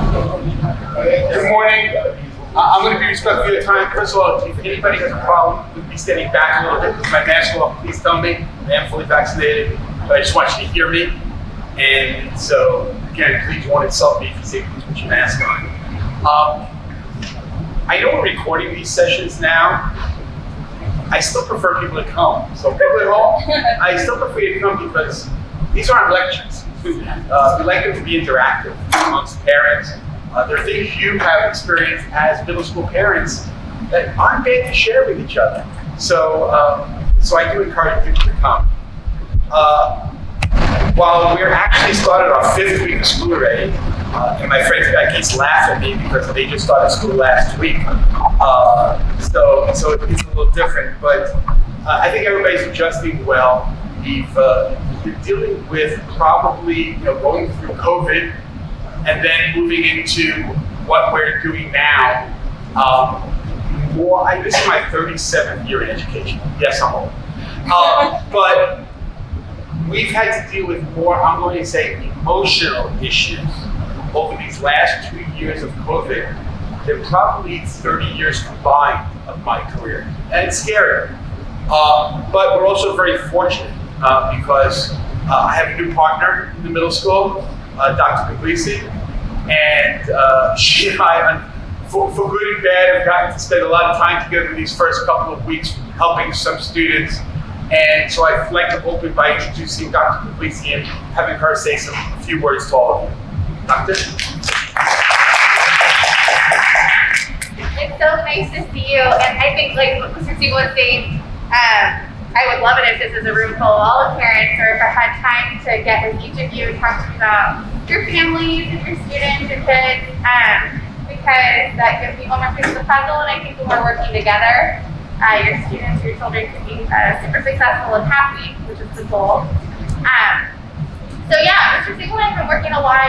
Good morning. I'm going to be respectful of your time. First of all, if anybody has a problem with me standing back a little bit with my mask off, please tell me. I am fully vaccinated, but I just want you to hear me. And so, again, please don't insult me if you say please put your mask on. I know we're recording these sessions now. I still prefer people to come. So people at home, I still prefer you to come because these aren't lectures. We like them to be interactive amongst parents. There are things you have experienced as middle school parents that aren't bad to share with each other. So I do encourage people to come. While we're actually started our 5th week of school already, and my friends Becky's laugh at me because they just started school last week. So it's a little different, but I think everybody's adjusting well. We're dealing with probably going through COVID and then moving into what we're doing now. This is my 37th year in education. Yes, I'm old. But we've had to deal with more, I'm going to say, emotional issues over these last 2 years of COVID. They're probably 30 years combined of my career. And it's scary. But we're also very fortunate because I have a new partner in the middle school, Dr. Pugliese. And she and I, for good and bad, have gotten to spend a lot of time together these first couple of weeks helping some students. And so I'd like to open by introducing Dr. Pugliese and having her say a few words to all of you. Doctor? It's so nice to see you, and I think like what Mr. Siegel was saying, I would love it if this is a room full of all the parents, or if I had time to get with each of you and talk to you about your families and your students and kids, because that gives me one more piece of the puzzle, and I think when we're working together, your students, your children can be super successful and happy, which is the goal. So yeah, Mr. Siegel and I have been working a lot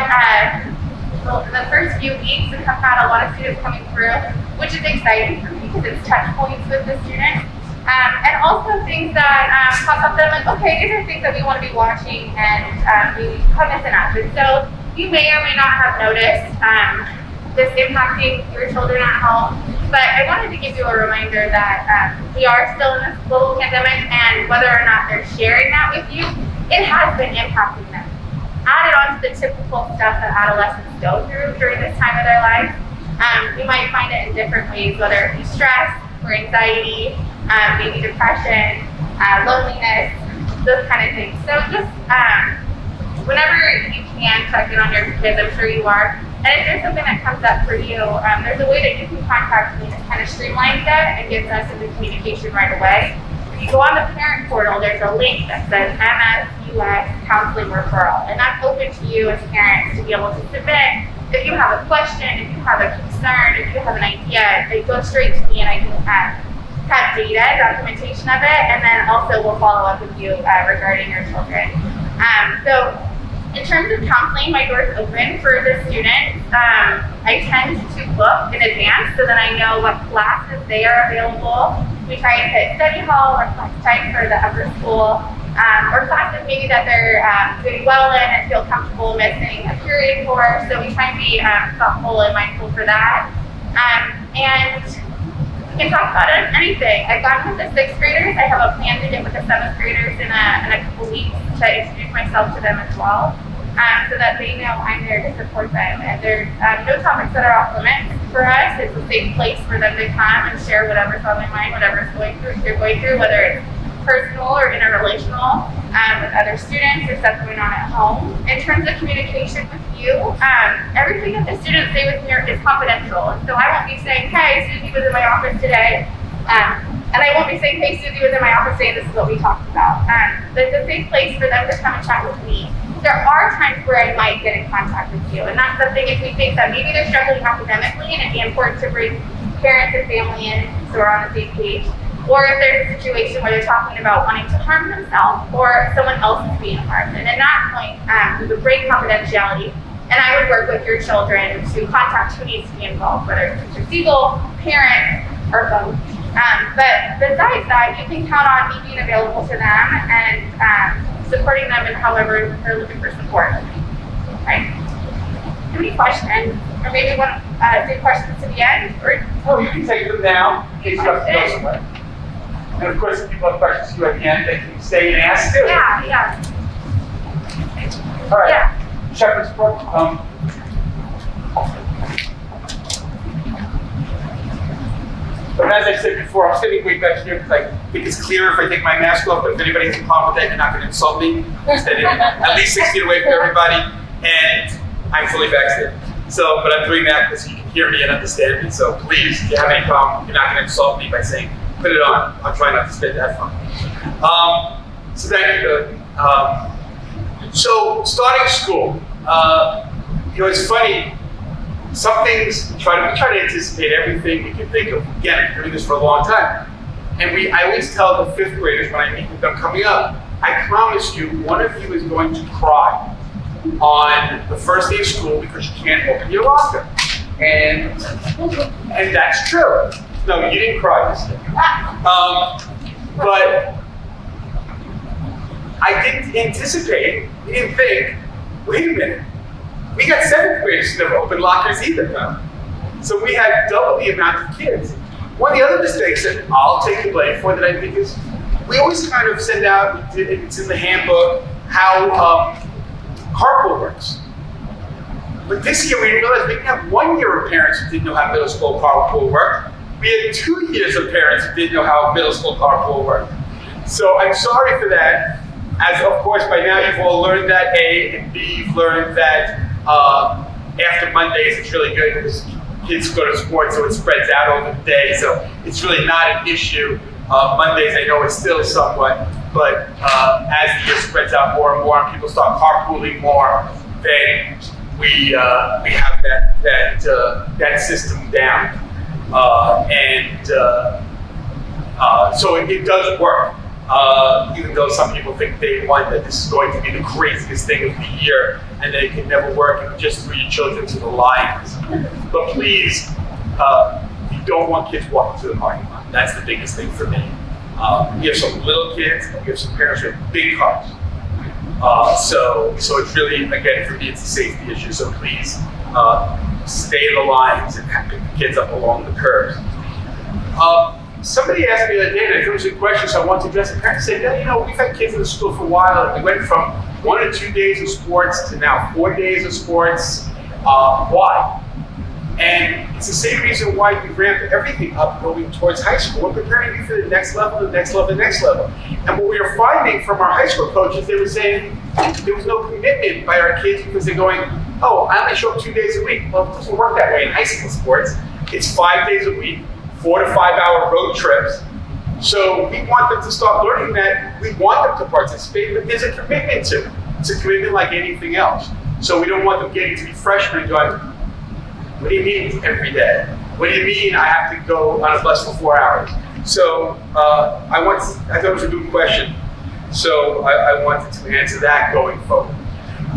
in the first few weeks and have had a lot of students coming through, which is exciting for me because it's touch points with the students. And also things that pop up that I'm like, okay, these are things that we want to be watching and be cognizant of. And so you may or may not have noticed this impacting your children at home, but I wanted to give you a reminder that we are still in this global pandemic, and whether or not they're sharing that with you, it has been impacting them. Added on to the typical stuff that adolescents go through during this time of their life, you might find it in different ways, whether it be stress or anxiety, maybe depression, loneliness, those kind of things. So just whenever you can check in on your kids, I'm sure you are. And if there's something that comes up for you, there's a way that you can contact me that kind of streamlines that and gets us into communication right away. If you go on the parent portal, there's a link that says Msu Counseling Referral, and that's open to you as parents to be able to submit. If you have a question, if you have a concern, if you have an idea, it goes straight to me and I can have data, documentation of it, and then also we'll follow up with you regarding your children. So in terms of counseling, my door's open for the students. I tend to book in advance so that I know what classes they are available. We try and hit study hall or class type for the upper school, or classes maybe that they're doing well in and feel comfortable missing a period for. So we try and be thoughtful and mindful for that. And we can talk about anything. I've gotten with the 6th graders. I have a plan to get with the 7th graders in a couple weeks to introduce myself to them as well, so that they know I'm there to support them. And there's no topics that are off limits for us. It's a safe place for them to come and share whatever's on their mind, whatever's they're going through, whether it's personal or interrelational with other students or stuff going on at home. In terms of communication with you, everything that the students say with me is confidential. And so I won't be saying, hey, Susie was in my office today. And I won't be saying, hey, Susie was in my office today, this is what we talked about. There's a safe place for them to come and chat with me. There are times where I might get in contact with you, and that's something if we think that maybe they're struggling academically and it'd be important to bring parents and family in so we're on the same page. Or if there's a situation where they're talking about wanting to harm themselves or someone else is being harmed. And at that point, we would break confidentiality, and I would work with your children to contact who needs to be involved, whether it's Mr. Siegel, parent, or both. But besides that, you can count on me being available to them and supporting them in however they're looking for support. Right? any questions? Or maybe want to do questions to the end? Or Oh, you can take them now in case you have to go somewhere. And of course, if people have questions to you at the end, they can stay and ask too. yeah. All right. Yeah. Shepherd's Brook. But as I said before, I'm sitting way back here because I think it's clearer if I take my mask off. But if anybody has a problem with that, you're not going to insult me. I'm standing at least 6 feet away from everybody, and I'm fully vaccinated. So, but I'm doing that because you can hear me and understand me. So please, if you have any problem, you're not going to insult me by saying, put it on. I'll try not to spit that fun. So thank you. So starting school, it's funny. Some things we try to anticipate everything we can think of. Again, I've been doing this for a long time, and I always tell the 5th graders when I meet with them coming up, I promise you, one of you is going to cry on the first day of school because you can't open your locker, and that's true. No, you didn't cry this day, but I didn't anticipate. We didn't think. Wait a minute. We got 7th graders who never opened lockers either. So we had double the amount of kids. One of the other mistakes that I'll take the blame for that I think is we always kind of send out, it's in the handbook, how carpool works. But this year we realized we didn't have 1 year of parents who didn't know how middle school carpool worked. We had 2 years of parents who didn't know how middle school carpool worked. So I'm sorry for that. As of course by now you've all learned that A, and B, you've learned that after Mondays, it's really good because kids go to sports, so it spreads out over the day. So it's really not an issue. Mondays, I know it's still somewhat, but as the year spreads out more and more, and people start carpooling more, then we have that system down, so it does work. Even though some people think day one that this is going to be the craziest thing of the year and that it can never work and just throw your children to the lions. But please, you don't want kids walking to the parking lot. That's the biggest thing for me. We have some little kids and we have some parents with big cars. So it's really, again, for me, it's a safety issue. So please stay in the lines and pick the kids up along the curves. Somebody asked me the other day, and I thought it was a question, so I wanted to address it. Parents said, we've had kids in the school for a while, and we went from 1 or 2 days of sports to now 4 days of sports. Why? And it's the same reason why we ramp everything up going towards high school. We're preparing you for the next level, the next level, the next level. And what we were finding from our high school coaches, they were saying there was no commitment by our kids because they're going, oh, I only show up 2 days a week. Well, it doesn't work that way in high school sports. It's 5 days a week. 4 to 5 hour road trips. So we want them to start learning that. We want them to participate, but there's a commitment to it. It's a commitment like anything else. So we don't want them getting to be freshmen and going, what do you mean every day? What do you mean I have to go on a bus for 4 hours? So I thought it was a good question. So I wanted to answer that going forward.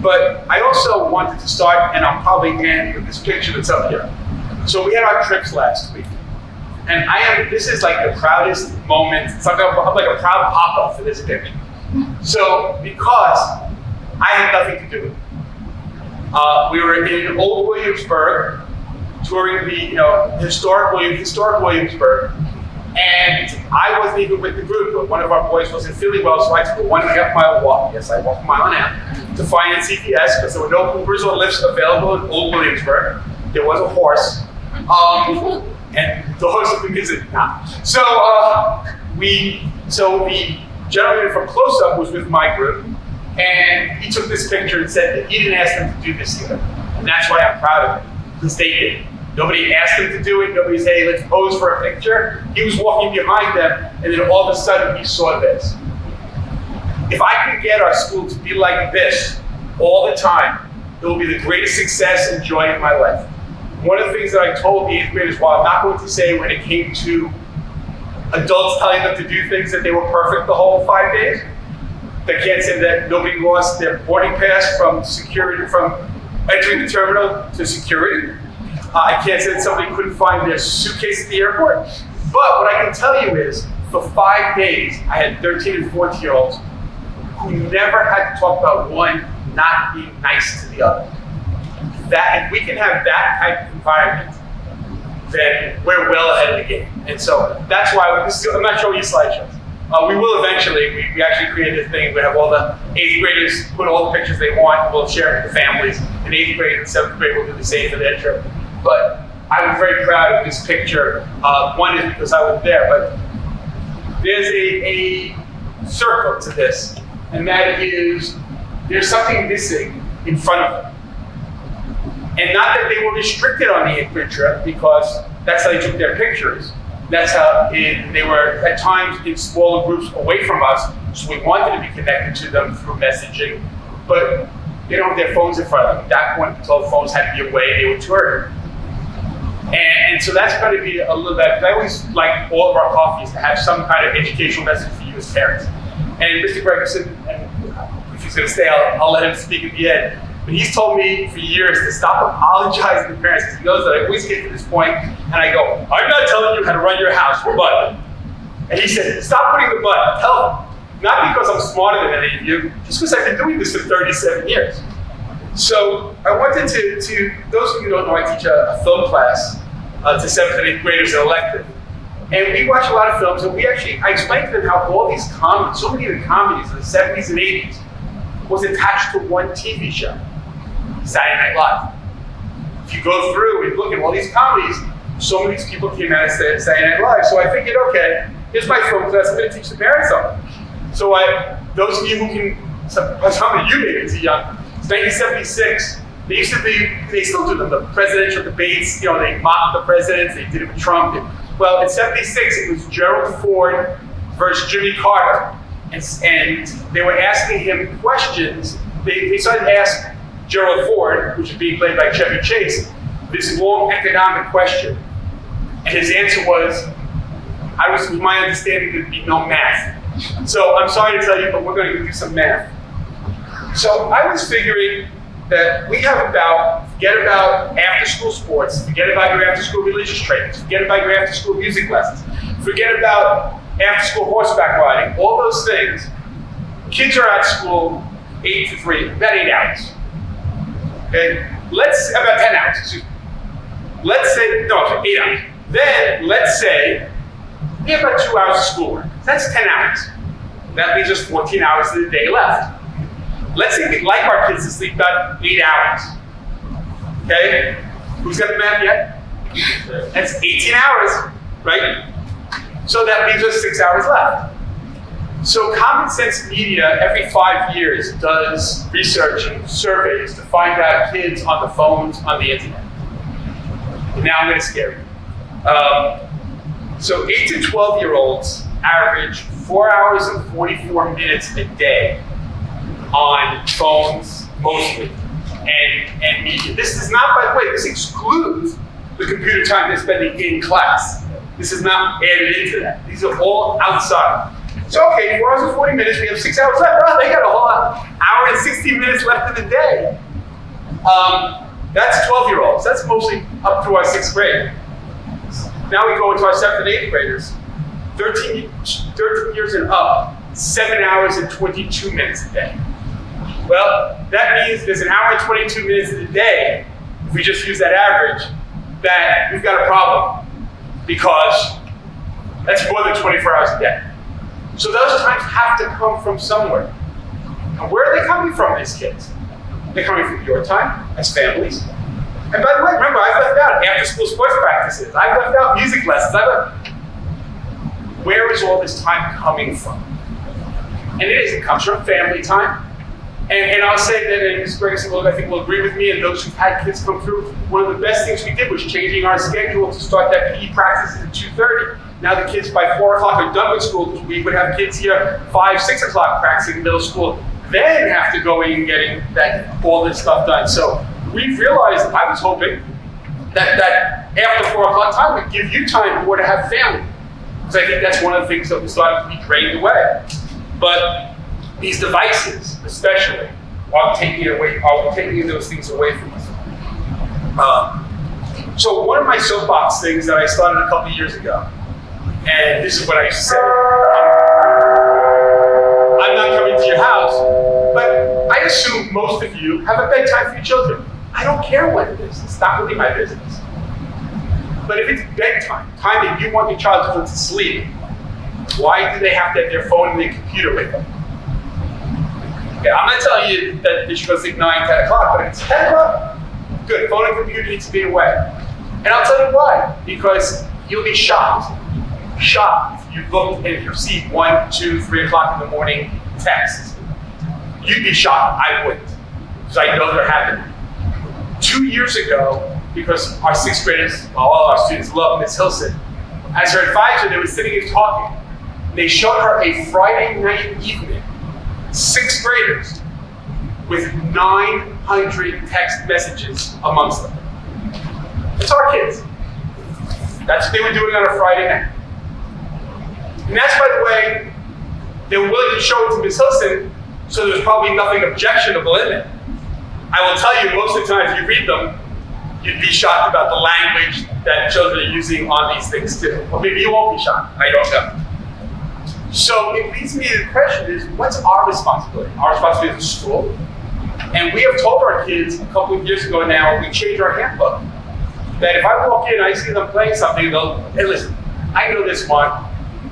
But I also wanted to start, and I'll probably end with this picture that's up here. So we had our trips last week. And this is like the proudest moment. It's like I'm like a proud papa for this picture. So, because I had nothing to do with it. We were in Old Williamsburg, touring the historic Williamsburg, and I wasn't even with the group, but one of our boys wasn't feeling well, so I took a 1.5 mile walk. Yes, I walked a mile and a half to find CPS because there were no Ubers or Lyfts available in Old Williamsburg. There was a horse. And the horse was visited now. So the gentleman from Close Up was with my group, and he took this picture and said that he didn't ask them to do this either. And that's why I'm proud of it, because they did. Nobody asked him to do it. Nobody said, hey, let's pose for a picture. He was walking behind them, and then all of a sudden he saw this. If I can get our school to be like this all the time, it will be the greatest success and joy in my life. One of the things that I told the 8th graders, while I'm not going to say when it came to adults telling them to do things that they were perfect the whole 5 days, they can't say that nobody lost their boarding pass from security, from entering the terminal to security. I can't say that somebody couldn't find their suitcase at the airport. But what I can tell you is, for 5 days, I had 13 and 14-year-olds who never had to talk about one not being nice to the other. if we can have that type of environment, then we're well ahead of the game. And so that's why, I'm not showing you slideshows. We will eventually. We actually created a thing. We have all the 8th graders put all the pictures they want. We'll share it with the families. In 8th grade and 7th grade, we'll do the same for their trip. But I'm very proud of this picture. One is because I was there, but there's a circle to this, and that is there's something missing in front of them. And not that they were restricted on the 8th grade trip, because that's how they took their pictures. That's how they were at times in smaller groups away from us, so we wanted to be connected to them through messaging, but they don't have their phones in front of them. At that point, until phones had to be away, they were touring. And so that's going to be a little bit, because I always like all of our coffees to have some kind of educational message for you as parents. And Mr. Gregerson, and if he's going to stay, I'll let him speak at the end. But he's told me for years to stop apologizing to parents, because he knows that I always get to this point and I go, I'm not telling you how to run your house, but. And he said, stop putting the but, tell them. Not because I'm smarter than any of you, just because I've been doing this for 37 years. So I wanted to those of you who don't know, I teach a film class to 7th and 8th graders at elective. And we watch a lot of films, and I explained to them how all these comedies, so many of the comedies in the 70s and 80s, was attached to one TV show, Saturday Night Live. If you go through and look at all these comedies, so many people came out of Saturday Night Live. So I figured, okay, here's my film class, I'm going to teach the parents on it. So those of you who can, some of you maybe too young, it's 1976. They still do them, the presidential debates, they mocked the presidents, they did it with Trump. Well, in 76, it was Gerald Ford versus Jimmy Carter. And they were asking him questions. They started to ask Gerald Ford, which is being played by Chevy Chase, this long economic question. And his answer was, it was my understanding there'd be no math. So I'm sorry to tell you, but we're going to do some math. So I was figuring that we have forget about after-school sports, forget about your after-school religious trainings, forget about your after-school music lessons, forget about after-school horseback riding, all those things. Kids are at school 8 to 3, about 8 hours. Okay? About 10 hours, excuse me. Let's say, no, 8 hours. Then, let's say, we have about 2 hours of schoolwork. That's 10 hours. That leaves us 14 hours of the day left. Let's say we'd like our kids to sleep about 8 hours. Okay? Who's got the math yet? That's 18 hours, right? So that leaves us 6 hours left. So Common Sense Media, every 5 years, does research and surveys to find out kids on the phones, on the internet. Now I'm going to scare you. So 8 to 12-year-olds average 4 hours and 44 minutes a day on phones, mostly, and media. This is not, by the way, this excludes the computer time they're spending in class. This is not added into that. These are all outside. So, okay, 4 hours and 40 minutes, we have 6 hours left. Well, they got a whole hour and 60 minutes left in the day. That's 12-year-olds. That's mostly up to our 6th grade. Now we go into our 7th and 8th graders. 13 years and up, 7 hours and 22 minutes a day. Well, that means there's an hour and 22 minutes in the day, if we just use that average, that we've got a problem. Because that's more than 24 hours a day. So those times have to come from somewhere. And where are they coming from, these kids? They're coming from your time, as families. And by the way, remember, I've left out after-school sports practices. I've left out music lessons. Where is all this time coming from? And it comes from family time. And I'll say that, and Ms. Gregerson, I think will agree with me, and those who've had kids come through, one of the best things we did was changing our schedule to start that PE practice at 2:30. Now the kids by 4 o'clock are done with school, because we would have kids here 5, 6 o'clock practicing middle school, then have to go in and getting all this stuff done. So we realized, I was hoping, that after 4 o'clock time would give you time more to have family. Because I think that's one of the things that was starting to be drained away. But these devices, especially, are taking those things away from us. So one of my soapbox things that I started a couple of years ago, and this is what I used to say, I'm not coming to your house, but I assume most of you have a bedtime for your children. I don't care what it is. It's not really my business. But if it's bedtime, time that you want your child to go to sleep, why do they have to have their phone and their computer with them? Okay, I'm not telling you that they should go sleep 9, 10 o'clock, but if it's 10 o'clock, good, phone and computer needs to be away. And I'll tell you why, because you'll be shocked if you look and you see 1, 2, 3 o'clock in the morning texts. You'd be shocked, I wouldn't, because I know they're happening. 2 years ago, because our 6th graders, all our students love Ms. Hilson, as her advisor, they were sitting and talking. They showed her a Friday night evening, 6th graders, with 900 text messages amongst them. It's our kids. That's what they were doing on a Friday night. And that's, by the way, they were willing to show it to Ms. Hilson, so there's probably nothing objectionable in it. I will tell you, most of the time, if you read them, you'd be shocked about the language that children are using on these things too. Or maybe you won't be shocked, I don't know. So it leads me to the question is, what's our responsibility? Our responsibility is school. And we have told our kids a couple of years ago now, we changed our handbook, that if I walk in and I see them playing something, they'll, hey listen, I know this one,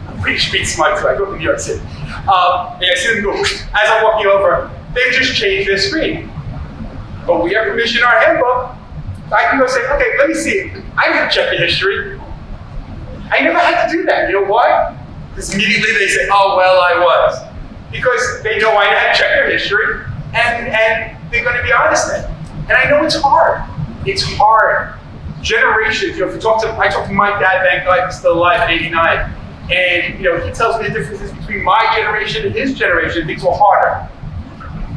I'm pretty street smart too, I grew up in New York City. And I see them go, as I'm walking over, they've just changed their screen. But we have permission in our handbook. I can go say, okay, let me see it. I didn't check the history. I never had to do that. You know why? Because immediately they say, oh, well, I was. Because they know I had checked their history, and they're going to be honest then. And I know it's hard. It's hard. Generations, you know, I talk to my dad, thank God he's still alive at 89, and you know, he tells me the differences between my generation and his generation. Things were harder.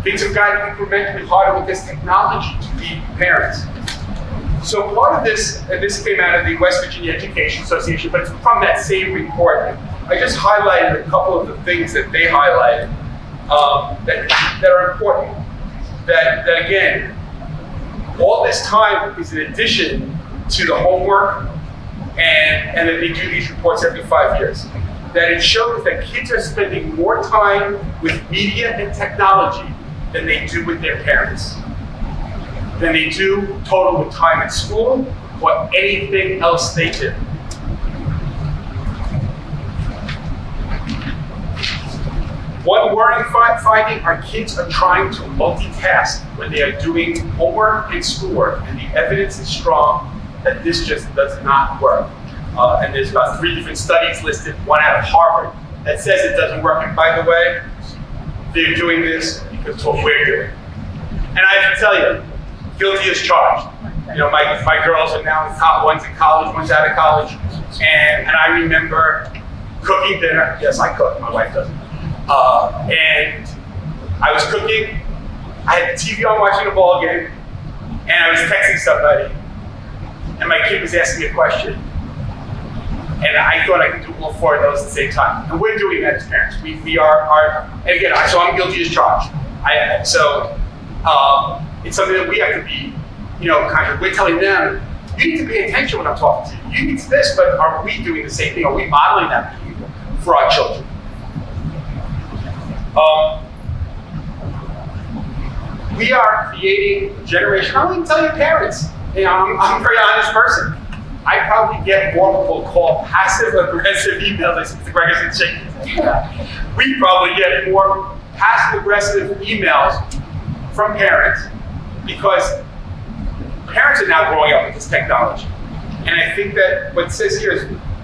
Things have gotten incrementally harder with this technology to be parents. So part of this, and this came out of the West Virginia Education Association, but it's from that same report. I just highlighted a couple of the things that they highlighted that are important. That again, all this time is in addition to the homework and that they do these reports every 5 years. That it shows that kids are spending more time with media and technology than they do with their parents, than they do total with time at school or anything else they do. One worrying finding, our kids are trying to multitask when they are doing homework and schoolwork, and the evidence is strong that this just does not work. And there's about 3 different studies listed, one out of Harvard, that says it doesn't work. And by the way, they're doing this because it's what we're doing. And I have to tell you, guilty as charged. You know, my girls are now, one's in college, one's out of college, and I remember cooking dinner. Yes, I cook, my wife doesn't. And I was cooking, I had the TV on watching a ball game, and I was texting somebody, and my kid was asking me a question. And I thought I could do all 4 of those at the same time. And we're doing that as parents. We are and again, so I'm guilty as charged. It's something that we have to be, you know, kind of, we're telling them, you need to pay attention when I'm talking to you. You need to this, but are we doing the same thing? Are we modeling that behavior for our children? We are creating a generation, I'll even tell you parents, you know, I'm a very honest person. I probably get more what we'll call passive-aggressive emails. I see Mr. Gregerson shaking his head. We probably get more passive-aggressive emails from parents because parents are now growing up with this technology. And I think that what it says here is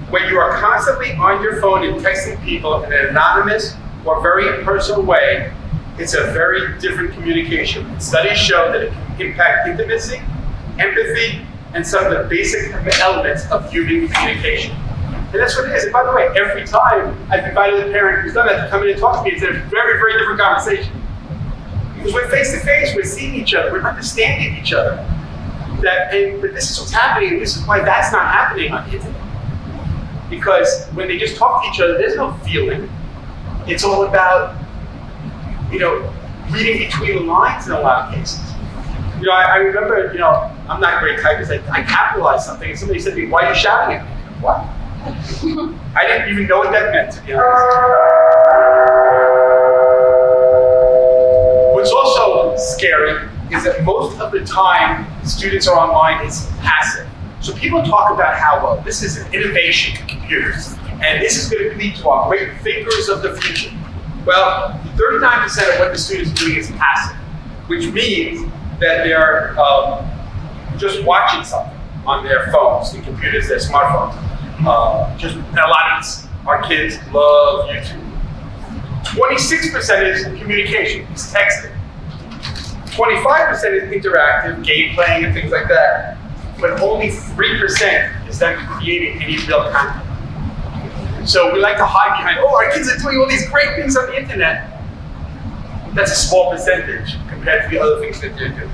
when you are constantly on your phone and texting people in an anonymous or very personal way, it's a very different communication. Studies show that it can impact intimacy, empathy, and some of the basic elements of human communication. And that's what it is. And by the way, every time I've invited a parent who's done that to come in and talk to me, it's a very, very different conversation. Because we're face to face, we're seeing each other, we're understanding each other. But this is what's happening, and this is why that's not happening on the internet. Because when they just talk to each other, there's no feeling. It's all about, you know, reading between the lines in a lot of cases. You know, I remember, you know, I'm not a great typist. I capitalized something, and somebody said to me, "Why are you shouting at me?" What? I didn't even know what that meant, to be honest. What's also scary is that most of the time, students are online is passive. So people talk about how, well, this is an innovation in computers, and this is going to lead to our great thinkers of the future. Well, 39% of what the students are doing is passive, which means that they're just watching something on their phones, their computers, their smartphones. Just a lot of our kids love YouTube. 26% is communication, it's texting. 25% is interactive, game playing, and things like that. But only 3% is them creating any real content. So we like to hide behind, oh, our kids are doing all these great things on the internet. That's a small percentage compared to the other things that they're doing.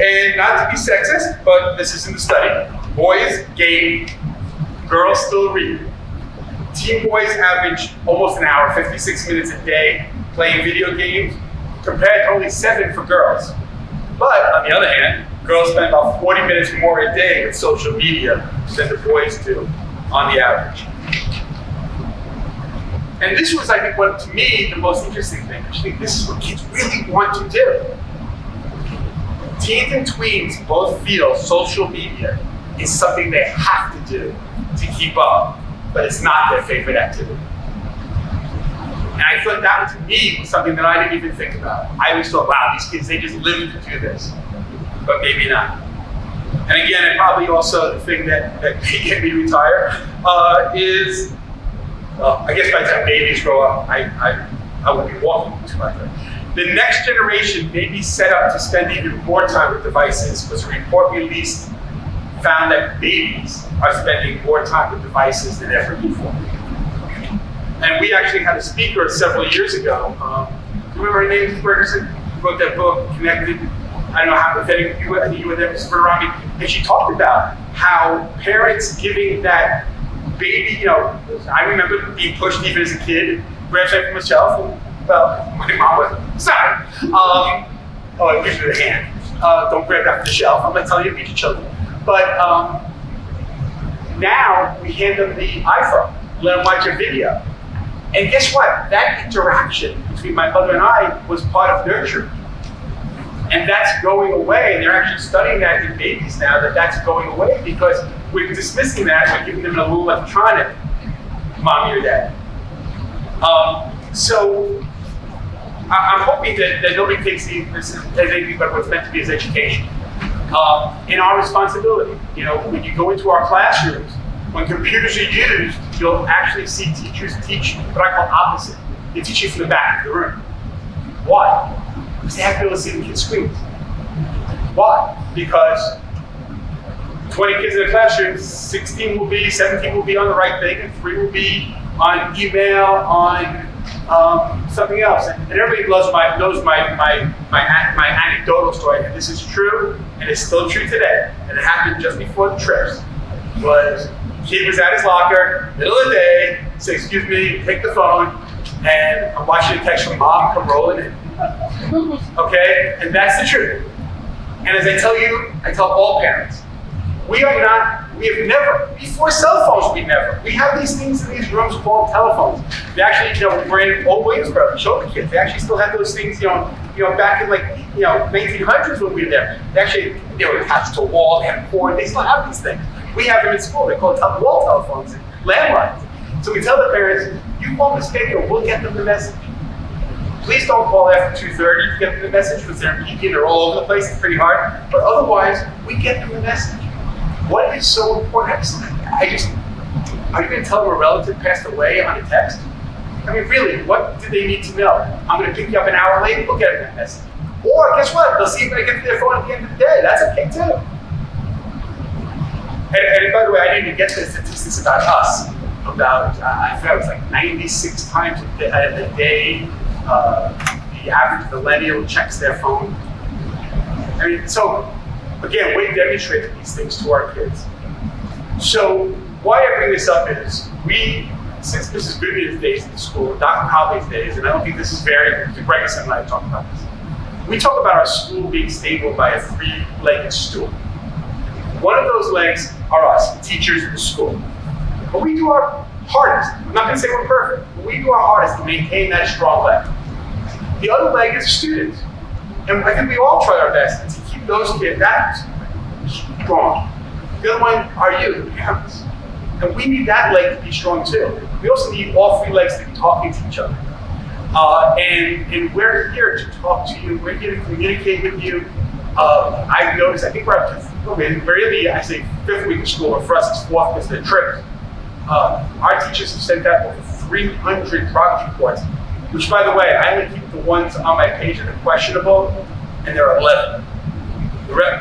And not to be sexist, but this is in the study. Boys game, girls still read. Teen boys average almost an hour, 56 minutes a day playing video games, compared to only 7 for girls. But on the other hand, girls spend about 40 minutes more a day with social media than the boys do on the average. And this was, I think, what to me the most interesting thing. Actually, this is what kids really want to do. Teens and tweens both feel social media is something they have to do to keep up, but it's not their favorite activity. And I thought that, to me, was something that I didn't even think about. I always thought, wow, these kids, they just live to do this. But maybe not. And again, and probably also the thing that may get me retired is, well, I guess by the time babies grow up, I will be walking to my friend. The next generation may be set up to spend even more time with devices, because a report released found that babies are spending more time with devices than ever before. And we actually had a speaker several years ago. Do you remember her name, Ferguson? Who wrote that book, Connected? I don't know how, if any of you were there, around me. And she talked about how parents giving that baby, you know, I remember being pushed even as a kid, grab something from a shelf, and, well, my mom was, sorry. Oh, I gives you the hand. Don't grab that from the shelf. I'm not telling you to beat your children. But now we hand them the iPhone, let them watch a video. And guess what? That interaction between my mother and I was part of nurture. And that's going away. And they're actually studying that in babies now, that that's going away because we're dismissing that, we're giving them a little electronic mommy or dad. So I'm hoping that nobody takes this as anything but what's meant to be as education. In our responsibility, you know, when you go into our classrooms, when computers are used, you'll actually see teachers teach what I call opposite. They teach you from the back of the room. Why? Because they have to be able to see the kids' screens. Why? Because 20 kids in a classroom, 17 will be on the right thing, and 3 will be on email, on something else. And everybody knows my anecdotal story, and this is true, and it's still true today. And it happened just before the trips. Kid was at his locker, middle of the day, said, excuse me, take the phone, and I'm watching a text from mom come rolling in. Okay? And that's the truth. And as I tell all parents, we have never, before cell phones, we have these things in these rooms called telephones. They actually, you know, we're in old Williamsburg, we showed the kids, they actually still had those things, you know, back in 1900s when we were there. They were attached to a wall, they had a cord, they still have these things. We have them in school, they call it wall telephones and landlines. So we tell the parents, you call the speaker, we'll get them the message. Please don't call after 2:30 to get them the message, because they're beeping, they're all over the place, it's pretty hard. But otherwise, we get them the message. What is so important? Are you going to tell them a relative passed away on a text? I mean, really, what do they need to know? I'm going to pick you up an hour later, we'll get them that message. Or guess what? They'll see if they get to their phone at the end of the day. That's okay too. And by the way, I didn't even get the statistics about us. I forgot it was like 96 times a day, the average millennial checks their phone. I mean, so again, we demonstrated these things to our kids. So why I bring this up is since Mrs. Goodman's days in the school, Dr. Colley's days, and I don't think this is very, Gregerson and I talk about this. We talk about our school being stable by a 3-legged stool. One of those legs are us, the teachers in the school. But we do our hardest. I'm not going to say we're perfect, but we do our hardest to maintain that strong leg. The other leg is students. And I think we all try our best to keep keep those kids, that's strong. The other one are you, the parents. And we need that leg to be strong too. We also need all three legs to be talking to each other. And we're here to talk to you, we're here to communicate with you. I've noticed, I think we're up to, really, I say 5th week of school, but for us it's 4th because they're trips. Our teachers have sent out over 300 progress reports, which by the way, I only keep the ones on my page that are questionable, and there are 11.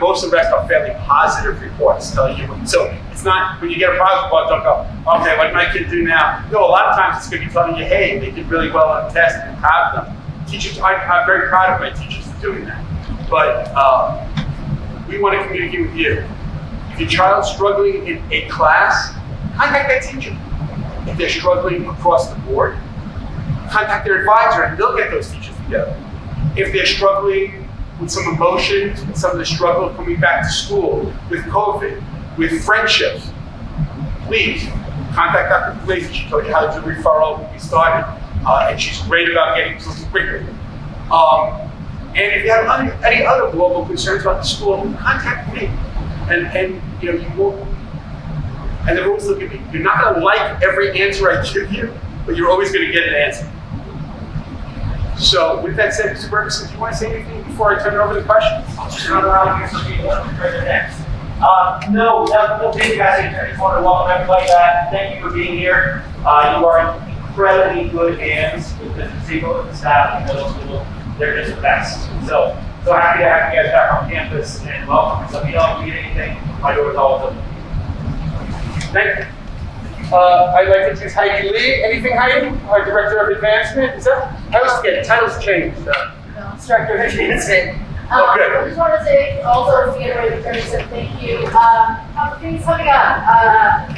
Most of the rest are fairly positive reports telling you. So it's not, when you get a progress report, don't go, okay, what did my kid do now? No, a lot of times it's going to be telling you, hey, they did really well on the test, and I'm proud of them. Teachers, I'm very proud of my teachers for doing that. But we want to communicate with you. If your child's struggling in a class, contact that teacher. If they're struggling across the board, contact their advisor and they'll get those teachers together. If they're struggling with some emotions, with some of the struggle coming back to school, with COVID, with friendships, please contact Dr. Pugliese. She told you how to do referral when we started, and she's great about getting to it quickly. And if you have any other global concerns about the school, contact me. And you know, you won't, and they're always looking at me. You're not going to like every answer I give you, but you're always going to get an answer. So with that said, Mr. Bergeson, do you want to say anything before I turn it over to questions? Turn around here so people want to turn next. No, big message. I just want to welcome everybody back. Thank you for being here. You are in incredibly good hands with Mr. Siegel and the staff in middle school. They're just the best. So happy to have you guys back on campus and welcome. So if you don't need anything, my door is always open. Thank you. I'd like to introduce Heidi Lee. Anything, Heidi? Our Director of Advancement. Is that? I always forget. Titles change. No, it's Director of Advancement. Okay. I just want to say, also reiterate the Terry said thank you. Things coming up.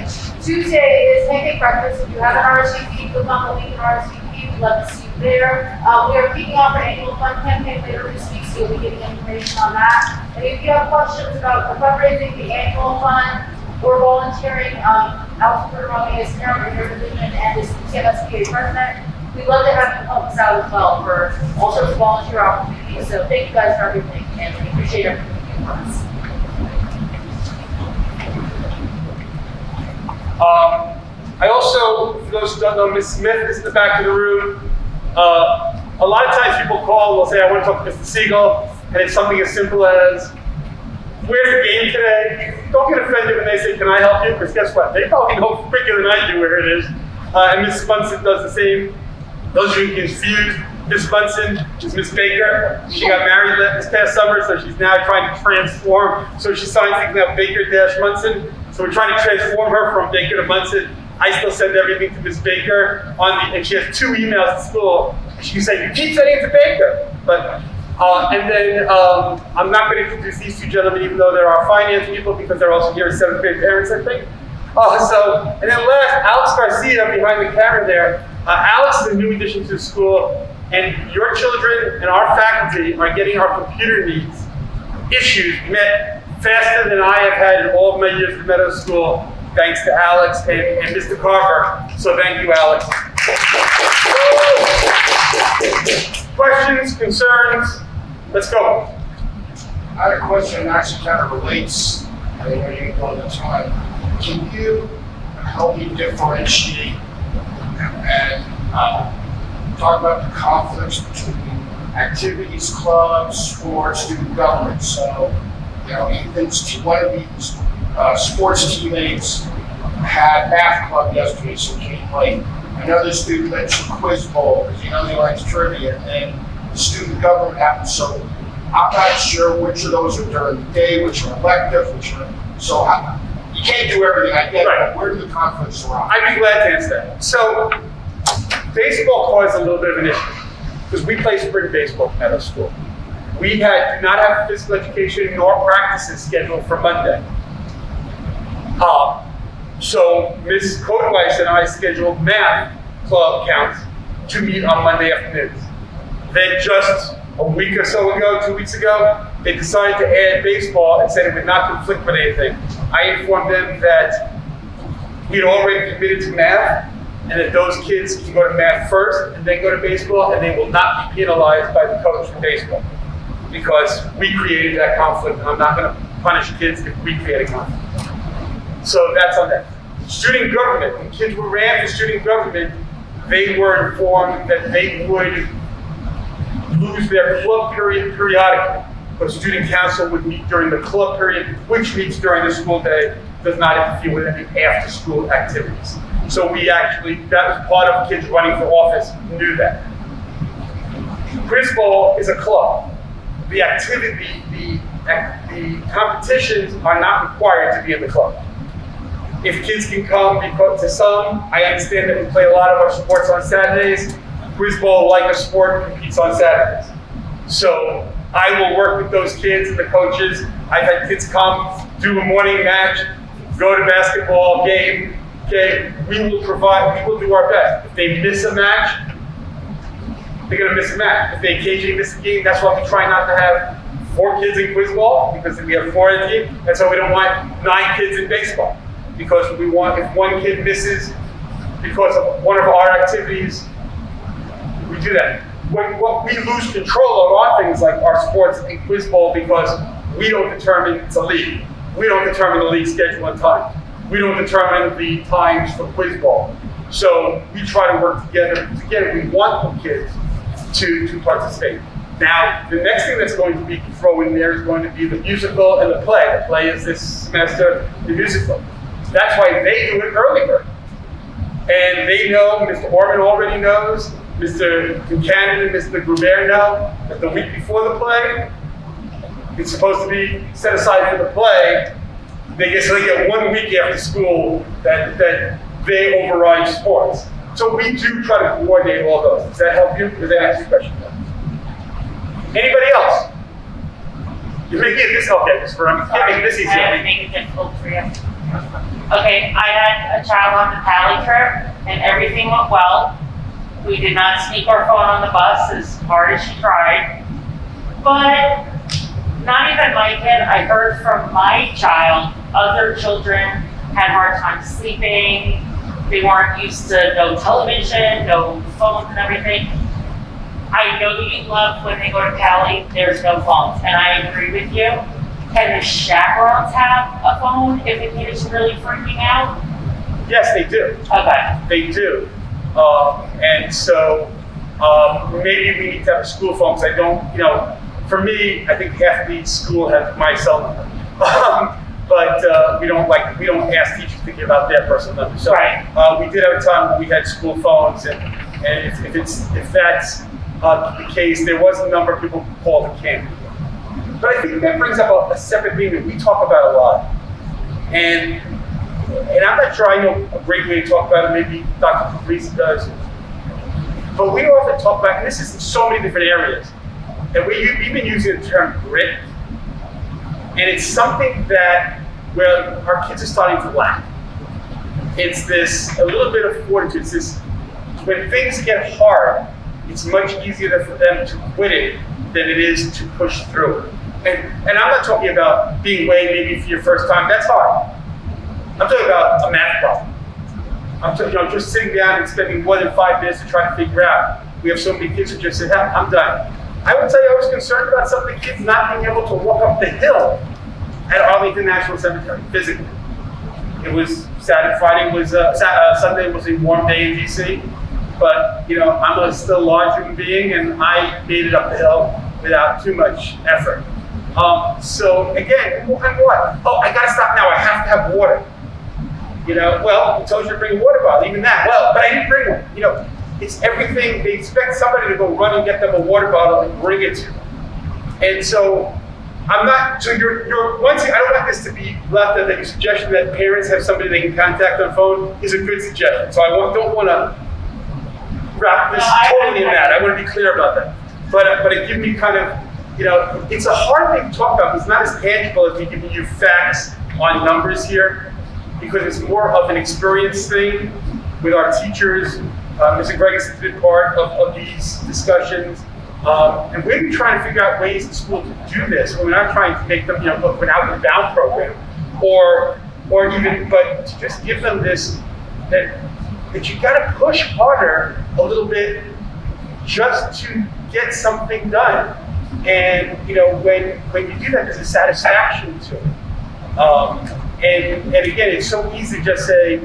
Tuesday is pancake breakfast. If you haven't RSVP'd, click on the link in RSVP. We'd love to see you there. We are kicking off our annual fund campaign later this week, so you'll be getting information on that. And if you have questions about the fundraising, the annual fund, or volunteering, Alex Perroni is currently in your division and is the TMSBA president. We'd love to have you help us out as well for all sorts of volunteer opportunities. So thank you guys for everything, and we appreciate everything you do for us. I also, for those who don't know, Ms. Smith is in the back of the room. A lot of times people call and will say, I want to talk to Mr. Siegel, and it's something as simple as, where's the game today? Don't get offended when they say, can I help you? Because guess what? They probably know quicker than I do where it is. And Ms. Munson does the same. Those of you confused, Ms. Munson is Ms. Baker. She got married this past summer, so she's now trying to transform. So she signs things now Baker-Munson. So we're trying to transform her from Baker to Munson. I still send everything to Ms. Baker, and she has 2 emails at school. She can say, you keep sending it to Baker. But and then I'm not going to introduce these 2 gentlemen, even though they're our finance people, because they're also here as 7th grade parents, I think. And then last, Alex Garcia behind the camera there. Alex is a new addition to the school, and your children and our faculty are getting our computer needs issues met faster than I have had in all of my years at Meadows School, thanks to Alex and Mr. Carver. So thank you, Alex. Questions, concerns? Let's go. I had a question that actually kind of relates. I know you can go all the time. Can you help me differentiate and talk about the conflicts between activities, clubs, sports, student government? So, you know, Ethan's one of these sports teammates had math club yesterday, so came late. Another student went to quiz bowl because he knows he likes trivia, and then the student government happened. So I'm not sure which of those are during the day, which are elective, which are so. You can't do everything. I get it, but where do the conflicts arise? I'd be glad to answer that. So, baseball caused a little bit of an issue because we play spring baseball at Meadows School. We do not have physical education nor practices scheduled for Monday. So Ms. Coatweiss and I scheduled math club counts to meet on Monday afternoons. Then just a week or so ago, 2 weeks ago, they decided to add baseball and said it would not conflict with anything. I informed them that we had already committed to math and that those kids can go to math first and then go to baseball, and they will not be penalized by the coach for baseball. because we created that conflict. I'm not going to punish kids if we create a conflict. So that's on that. Student government, when kids were ran for student government, they were informed that they would lose their club period periodically. But student council would meet during the club period, which meets during the school day, does not interfere with any after-school activities. So we actually, that was part of kids running for office, knew that. Quiz Bowl is a club. The activity, the competitions are not required to be in the club. If kids can come, because to some, I understand that we play a lot of our sports on Saturdays. Quiz Bowl, like a sport, competes on Saturdays. So I will work with those kids and the coaches. I've had kids come, do a morning match, go to basketball game. Okay, we will do our best. If they miss a match, they're gonna miss a match. If they occasionally miss a game, that's why we try not to have 4 kids in quiz ball, because we have 4 in the team. That's why we don't want 9 kids in baseball. Because we want, if one kid misses because of one of our activities, we do that. What we lose control of are things like our sports and quiz bowl, because we don't determine, it's a league. We don't determine the league schedule and time. We don't determine the times for quiz ball. So we try to work together. We want the kids to participate. Now, the next thing that's going to be thrown in there is going to be the musical and the play. The play is this semester, the musical. That's why they do it earlier. And they know, Mr. Orman already knows, Mr. Buchanan and Mr. Gruber know that the week before the play, it's supposed to be set aside for the play. They get 1 week after school that they override sports. So we do try to coordinate all those. Does that help you? Does that answer your question? Anybody else? You're making it this, okay, this for, I'm making this easier. I have to make it difficult for you. Okay, I had a child on the Cali trip and everything went well. We did not sneak our phone on the bus as hard as she tried. But not even my kid, I heard from my child, other children had a hard time sleeping. They weren't used to no television, no phones and everything. I know you love when they go to Cali, there's no phones, and I agree with you. Can the chaperones have a phone if the kid is really freaking out? Yes, they do. Okay. They do. And so maybe we need to have a school phone, because I don't, for me, I think half the school has my cell number. But we don't ask teachers to give out their personal numbers. So right. We did have a time when we had school phones, and if that's the case, there was a number of people who called and can't. But I think that brings up a separate thing that we talk about a lot. And I'm not sure I know a great way to talk about it, maybe Dr. Pugliese does. But we often talk about, and this is in so many different areas, and we've been using the term grit. And it's something that, well, our kids are starting to lack. It's this, a little bit of fortitude. It's this, when things get hard, it's much easier for them to quit it than it is to push through it. And I'm not talking about being late maybe for your first time, that's hard. I'm talking about a math problem. I'm talking, just sitting down and spending more than 5 minutes to try to figure out. We have so many kids who just say, I'm done. I would tell you I was concerned about some of the kids not being able to walk up the hill at Arlington National Cemetery, physically. It was Sunday was a warm day in DC, but I'm a still large human being and I made it up the hill without too much effort. So again, and what? Oh, I gotta stop now, I have to have water. Well, we told you to bring a water bottle, even that. Well, but I didn't bring one. It's everything. They expect somebody to go run and get them a water bottle and bring it to them. And so I'm not, so you're one thing, I don't want this to be left at the suggestion that parents have somebody they can contact on phone is a good suggestion. So I don't want to wrap this totally in that. I want to be clear about that. But it gives me kind of, it's a hard thing to talk about. It's not as tangible as me giving you facts on numbers here, because it's more of an experience thing with our teachers. Mr. Gregus has been part of these discussions. And we've been trying to figure out ways in school to do this. We're not trying to make them, look an out and bound program, or even, but to just give them this, that you gotta push harder a little bit just to get something done. And when you do that, there's a satisfaction to it. And again, it's so easy to just say,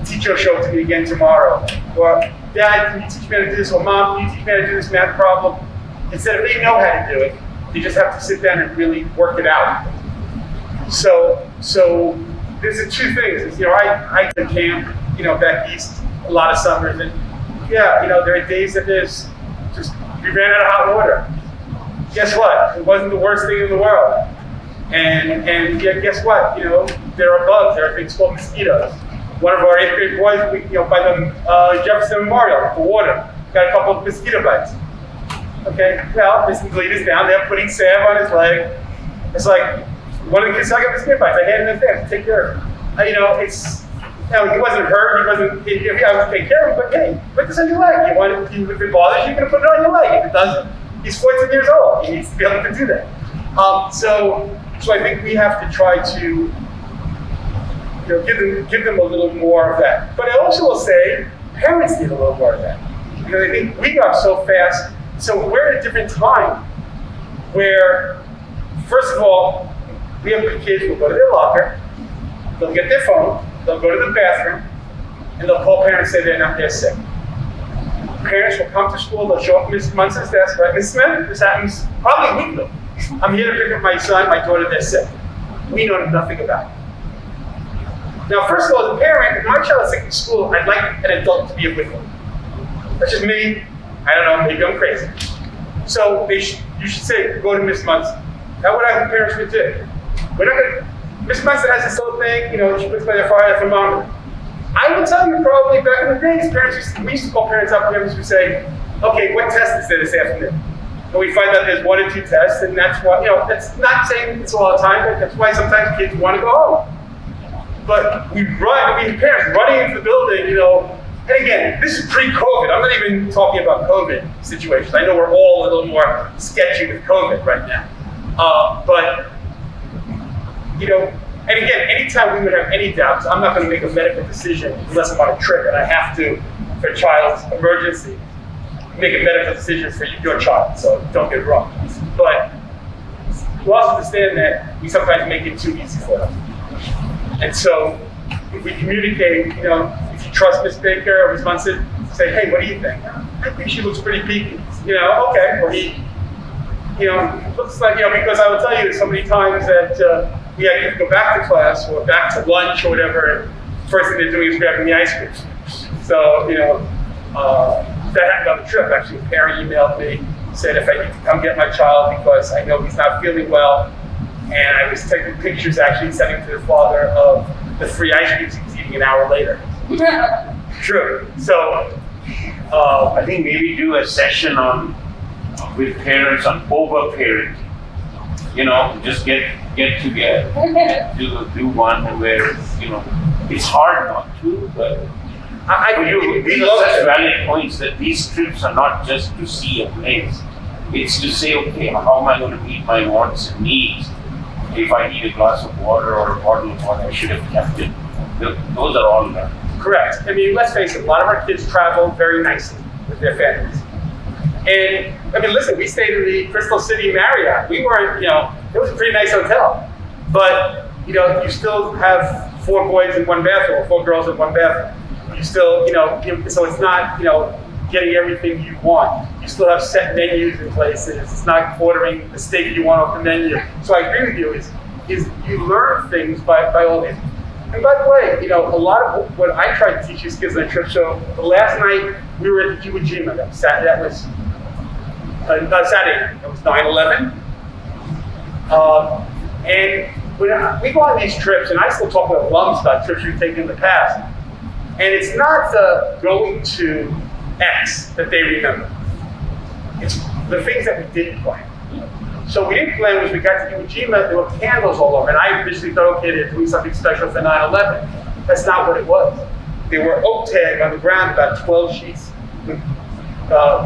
teacher will show it to me again tomorrow. Or, Dad, can you teach me how to do this? Or Mom, can you teach me how to do this math problem? Instead of they know how to do it, you just have to sit down and really work it out. So there's the two things. I go to camp, back east a lot of summers, and there are days that we ran out of hot water. Guess what? It wasn't the worst thing in the world. And yet, guess what? There are bugs. There are things called mosquitoes. One of our 8th grade boys, by the Jefferson Memorial, the water, got a couple of mosquito bites. Okay, well, Mr. Pugliese down there putting salve on his leg. It's like, one of the kids said, I got mosquito bites. I had him in there, take care of him. He wasn't hurt, I would take care of him, but hey, put this on your leg. If it bothers you, you're gonna put it on your leg. If it doesn't, he's 14 years old. He needs to be able to do that. So I think we have to try to give them a little more of that. But I also will say, parents need a little more of that. Because I think we got so fast, so we're at a different time where, first of all, we have kids who will go to their locker, they'll get their phone, they'll go to the bathroom, and they'll call parents and say they're sick. Parents will come to school, they'll show up at Ms. Munson's desk, right? Ms. Smith, this happens probably weekly. I'm here to pick up my son, my daughter, they're sick. We know nothing about it. Now, first of all, as a parent, if my child is sick in school, I'd like an adult to be with them. That's just me. I don't know, maybe I'm crazy. So you should say, go to Ms. Munson. That's what I think parents would do. We're not gonna, Ms. Munson has this little thing, she puts by their fire thermometer. I will tell you probably back in the days, we used to call parents up and we would say, okay, what test is there this afternoon? And we find out there's 1 or 2 tests, and that's why, that's not saying it's all the time, but that's why sometimes kids want to go home. But we have parents running into the building, and again, this is pre-COVID. I'm not even talking about COVID situations. I know we're all a little more sketchy with COVID right now. But and again, anytime we would have any doubts, I'm not going to make a medical decision unless I'm on a trip and I have to, for a child's emergency, make a medical decision for your child, so don't get it wrong. But you also understand that we sometimes make it too easy for them. And so if we communicate, if you trust Ms. Baker or Ms. Munson, say, hey, what do you think? I think she looks pretty peaky. Okay, well he looks like, because I will tell you so many times that we had to go back to class or back to lunch or whatever, and first thing they're doing is grabbing the ice cream. So, that happened on the trip. Actually, a parent emailed me, said if I need to come get my child because I know he's not feeling well. And I was taking pictures, actually sending to the father of the free ice creams he was eating an hour later. True. So, I think maybe do a session with parents on over-parenting. Just get together, do one where it's hard not to, but these are such valid points that these trips are not just to see a place. It's to say, okay, how am I going to meet my wants and needs? If I need a glass of water or a bottle of water, I should have kept it. Those are all learned. Correct. I mean, let's face it, a lot of our kids travel very nicely with their families. And, listen, we stayed in the Crystal City Marriott. We weren't, it was a pretty nice hotel. But, you still have 4 boys in 1 bathroom, or 4 girls in 1 bathroom. You still, so it's not, getting everything you want. You still have set menus in places. It's not ordering the steak you want off the menu. So I agree with you, is you learn things by all these. And by the way, a lot of what I try to teach these kids on a trip, so the last night we were at the Iwo Jima, that was Saturday night, that was 9/11. And when we go on these trips, and I still talk with alums about trips we've taken in the past, and it's not the going to X that they remember. It's the things that we didn't plan. So we didn't plan was we got to Iwo Jima, there were candles all over, and I initially thought, okay, they're doing something special for 9/11. That's not what it was. There were oak tag on the ground, about 12 sheets with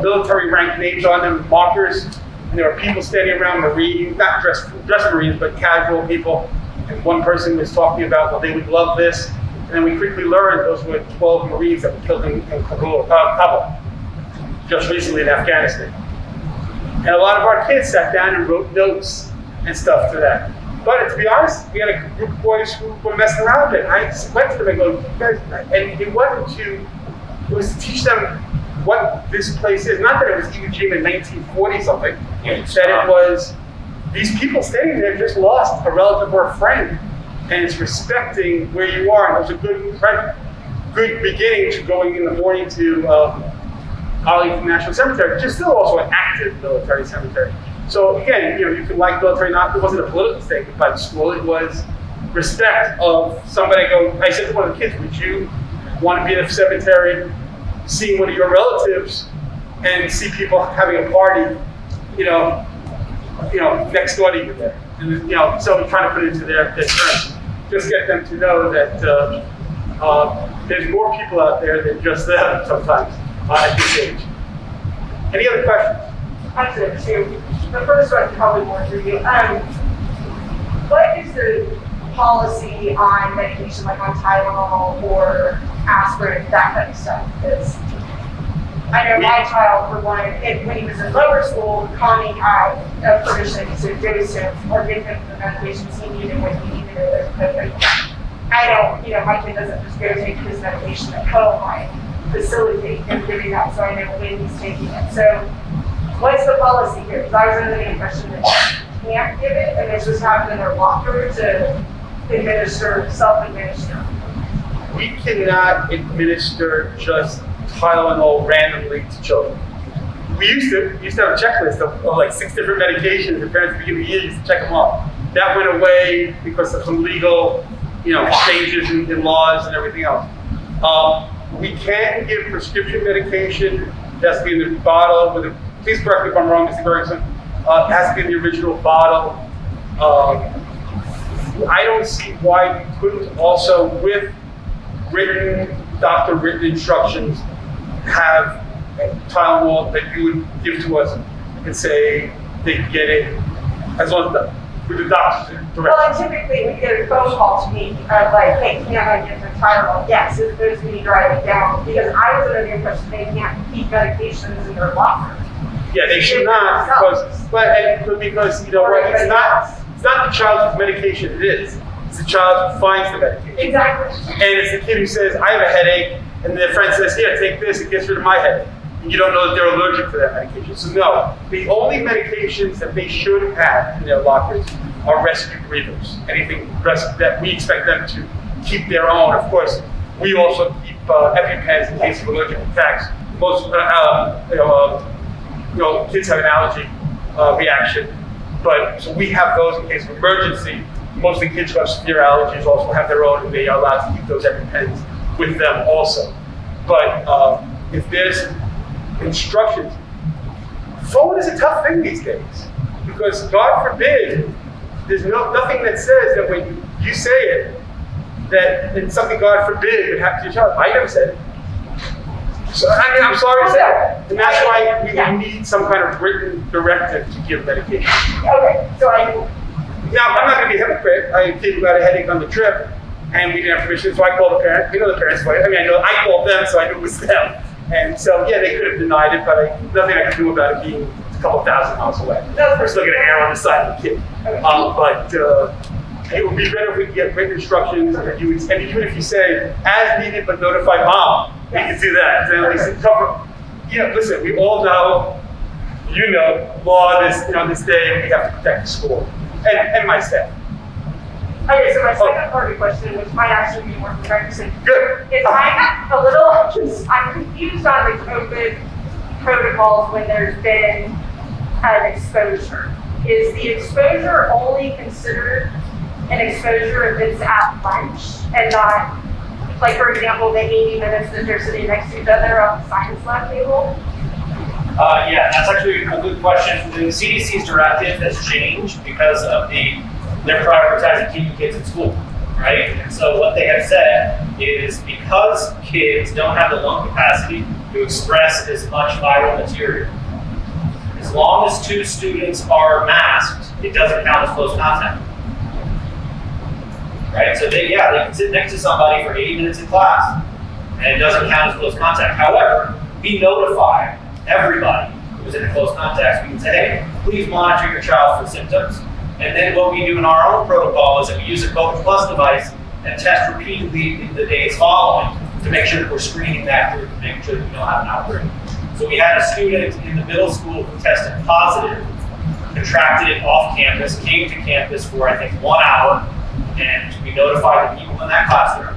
military rank names on them, markers, and there were people standing around, Marines, not dressed Marines, but casual people. And one person was talking about, well, they would love this. And then we quickly learned those were 12 Marines that were killed in Kabul, just recently in Afghanistan. And a lot of our kids sat down and wrote notes and stuff to that. But to be honest, we had a group of boys who were messing around with it. I went to them and go, "You guys," and it was to teach them what this place is. Not that it was Iwo Jima in 1940 something, that it was these people standing there just lost a relative or a friend, and it's respecting where you are. And it was a good beginning to going in the morning to Arlington National Cemetery, which is still also an active military cemetery. So again, you can like military, it wasn't a political statement by the school, it was respect of somebody. I said to one of the kids, would you want to be in a cemetery, seeing one of your relatives and see people having a party, next door to you there? And, so we try to put it into their terms. Just get them to know that there's more people out there than just them sometimes at this age. Any other questions? Actually, two. The first one probably more for you. What is the policy on medication like on Tylenol or aspirin, that kind of stuff? Because I know my child, for one, when he was in lower school, Connie had a permission to dose him or give him the medications he needed when he needed it. My kid doesn't just go take his medication at home. I facilitate him doing that so I know when he's taking it. So what's the policy here? Because I was under the impression that you can't give it and it's just having in their locker to self-administer. We cannot administer just Tylenol randomly to children. We used to have a checklist of like 6 different medications. The parents at the beginning of the year used to check them off. That went away because of some legal, changes in laws and everything else. We can give prescription medication. It has to be in the bottle. Please correct me if I'm wrong, Mr. Ferguson. It has to be in the original bottle. I don't see why we couldn't also, with doctor-written instructions, have Tylenol that you would give to us and say they can get it as long as with the doctor's direction. Well, and typically we get a phone call to me of like, hey, can I get the Tylenol? Yes, as opposed to me driving down, because I was under the impression they can't keep medications in their locker. Yeah, they should not, because it's not the child whose medication it is. It's the child who finds the medication. Exactly. And it's the kid who says, I have a headache, and their friend says, here, take this, it gets rid of my headache. And you don't know that they're allergic to that medication. So no, the only medications that they should have in their lockers are rescue breathers. Anything that we expect them to keep their own. Of course, we also keep EpiPens in case of allergic attacks. Most, kids have an allergy reaction, but so we have those in case of emergency. Most of the kids who have severe allergies also have their own, and they are allowed to keep those EpiPens with them also. But if there's instructions, phone is a tough thing these days, because God forbid, there's nothing that says that when you say it, that it's something God forbid would happen to your child. I never said it. So, I'm sorry to say that. And that's why we need some kind of written directive to give medication. Okay, so Now, I'm not going to be a hypocrite. I had a kid who got a headache on the trip, and we didn't have permission, so I called the parent. The parents, I called them, so I knew it was them. And so, yeah, they could have denied it, but nothing I could do about it being a couple thousand miles away. We're still going to err on the side of the kid. But it would be better if we could get written instructions, and even if you say, as needed, but notify mom, we can do that. And at least it cover. Listen, we all know, law this day, and we have to protect the school and my staff. Okay, so my second part of the question, which might actually be more practicing, Good. is I'm confused on the COVID protocols when there's been an exposure. Is the exposure only considered an exposure if it's at lunch and not, like for example, the 80 minutes that they're sitting next to each other on the science lab table? Yeah, that's actually a good question. The CDC's directive has changed because of they're prioritizing keeping kids in school, right? And so what they have said is because kids don't have the lung capacity to express as much viral material, as long as 2 students are masked, it doesn't count as close contact. Right? So they can sit next to somebody for 80 minutes in class, and it doesn't count as close contact. However, we notify everybody was in a close contact, we can say, hey, please monitor your child for symptoms. And then what we do in our own protocol is that we use a COVID Plus device and test repeatedly in the days following to make sure that we're screening that group and making sure that we don't have an outbreak. So we had a student in the middle school who tested positive, contracted it off campus, came to campus for I think 1 hour, and we notified the people in that classroom